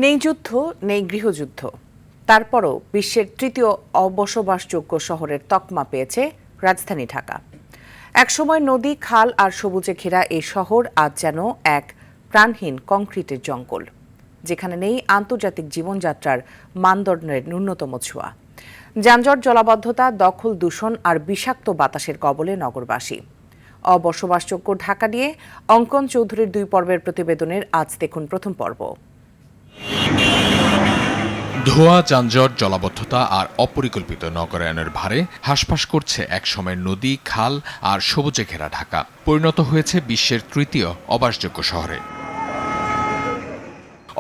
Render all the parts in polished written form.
নেই যুদ্ধ, নেই গৃহযুদ্ধ, তারপরও বিশ্বের তৃতীয় অবসবাসযোগ্য শহরের তকমা পেয়েছে রাজধানী ঢাকা। একসময় নদী, খাল আর সবুজে ঘেরা এই শহর আজ যেন এক প্রাণহীন কংক্রিটের জঙ্গল, যেখানে নেই আন্তর্জাতিক জীবনযাত্রার মানদণ্ডের ন্যূনতম ছোঁয়া। যানজট, জলাবদ্ধতা, দখল, দূষণ আর বিষাক্ত বাতাসের কবলে নগরবাসী। অবসবাসযোগ্য ঢাকা নিয়ে অঙ্কন চৌধুরীর 2 পর্বের প্রতিবেদনের আজ দেখুন প্রথম পর্ব। ধোঁয়া, যানজট, জলাবদ্ধতা আর অপরিকল্পিত নগরায়নের ভারে হাসফাস করছে একসময়ের নদী, খাল আর সবুজে ঘেরা ঢাকা। পরিণত হয়েছে বিশ্বের তৃতীয় অবাসযোগ্য শহরে।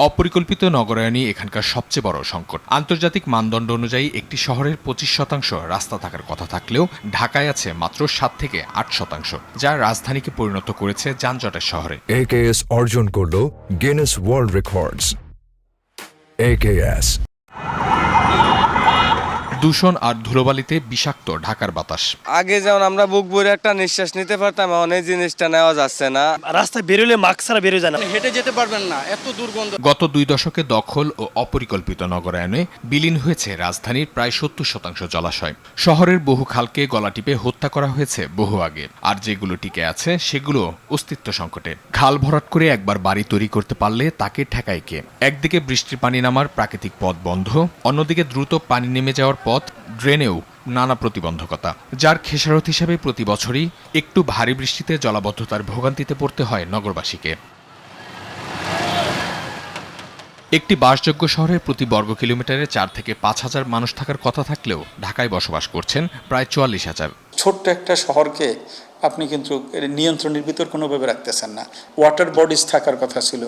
অপরিকল্পিত নগরায়নই এখানকার সবচেয়ে বড় সংকট। আন্তর্জাতিক মানদণ্ড অনুযায়ী একটি শহরের 25% রাস্তা থাকার কথা থাকলেও ঢাকায় আছে মাত্র 7 থেকে 8%, যা রাজধানীকে পরিণত করেছে যানজটের শহরে। AKS অর্জন করল গিনেস ওয়ার্ল্ড রেকর্ডস। AKS দূষণ আর ধুলোবালিতে বিষাক্ত ঢাকার বাতাস। আগে যেমন আমরা বুক ভরে একটা নিঃশ্বাস নিতে পারতাম, এখন এই জিনিসটা নেওয়া যাচ্ছে না। রাস্তায় বেরোলে মাস্ক ছাড়া বেরোয় যায় না, হেঁটে যেতে পারবেন না, এত দুর্গন্ধ। গত 2 দশকে দখল ও অপরিকল্পিত নগরায়নে বিলীন হয়েছে রাজধানীর প্রায় 70% জলাশয়। শহরের বহু খালকে গলা টিপে হত্যা করা হয়েছে বহু আগে, আর যেগুলো টিকে আছে সেগুলো অস্তিত্ব সংকটে। খাল ভরাট করে একবার বাড়ি তৈরি করতে পারলে তাকে ঠেকায় কে? একদিকে বৃষ্টির পানি নামার প্রাকৃতিক পথ বন্ধ, অন্যদিকে দ্রুত পানি নেমে যাওয়ার পথ ড্রেনেও নানা প্রতিবন্ধকতা, যার খেসারত হিসেবে প্রতি বছরই একটু ভারী বৃষ্টিতে জলাবদ্ধতার ভোগান্তিতে পড়তে হয় নগরবাসীকে। একটি বাসযোগ্য শহরের প্রতি বর্গ কিলোমিটারে 4 থেকে 5 হাজার মানুষ থাকার কথা থাকলেও ঢাকায় বসবাস করছেন প্রায় 44,000। ছোট্ট একটা শহরকে আপনি কিন্তু নিয়ন্ত্রণের ভিতর কোনোভাবে রাখতেছেন না। ওয়াটার বডিজ থাকার কথা ছিল,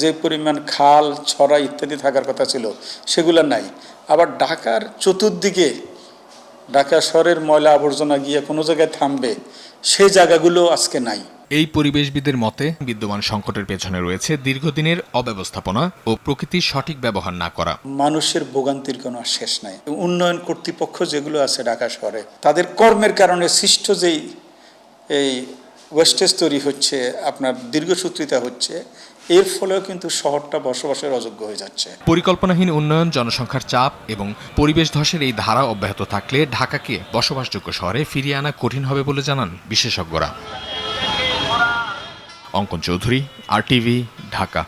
যে পরিমাণ খাল, ছড়া ইত্যাদি থাকার কথা ছিল, সেগুলো নাই। আবার ঢাকার চতুর্দিকে ঢাকা শহরের ময়লা আবর্জনা গিয়ে কোনো জায়গায় থামবে, সেই জায়গাগুলো আজকে নাই। এই পরিবেশবিদের মতে বিদ্যমান সংকটের পেছনে রয়েছে দীর্ঘদিনের অব্যবস্থাপনা ও প্রকৃতির সঠিক ব্যবহার না করা। মানুষের ভোগান্তির কোনো শেষ নাই। উন্নয়ন কর্তৃপক্ষ যেগুলো আছে ঢাকা শহরে, তাদের কর্মের কারণে সৃষ্ট যেই এই ওয়েস্টেজ তৈরি হচ্ছে, আপনার দীর্ঘসূত্রিতা হচ্ছে, এর ফলেও কিন্তু শহরটা বসবাসের অযোগ্য হয়ে যাচ্ছে। পরিকল্পনাহীন উন্নয়ন, জনসংখ্যার চাপ এবং পরিবেশ ধসের এই ধারা অব্যাহত থাকলে ঢাকাকে বসবাসযোগ্য শহরে ফিরিয়ে আনা কঠিন হবে বলে জানান বিশেষজ্ঞরা। অঙ্কন চৌধুরী, RTV, ঢাকা।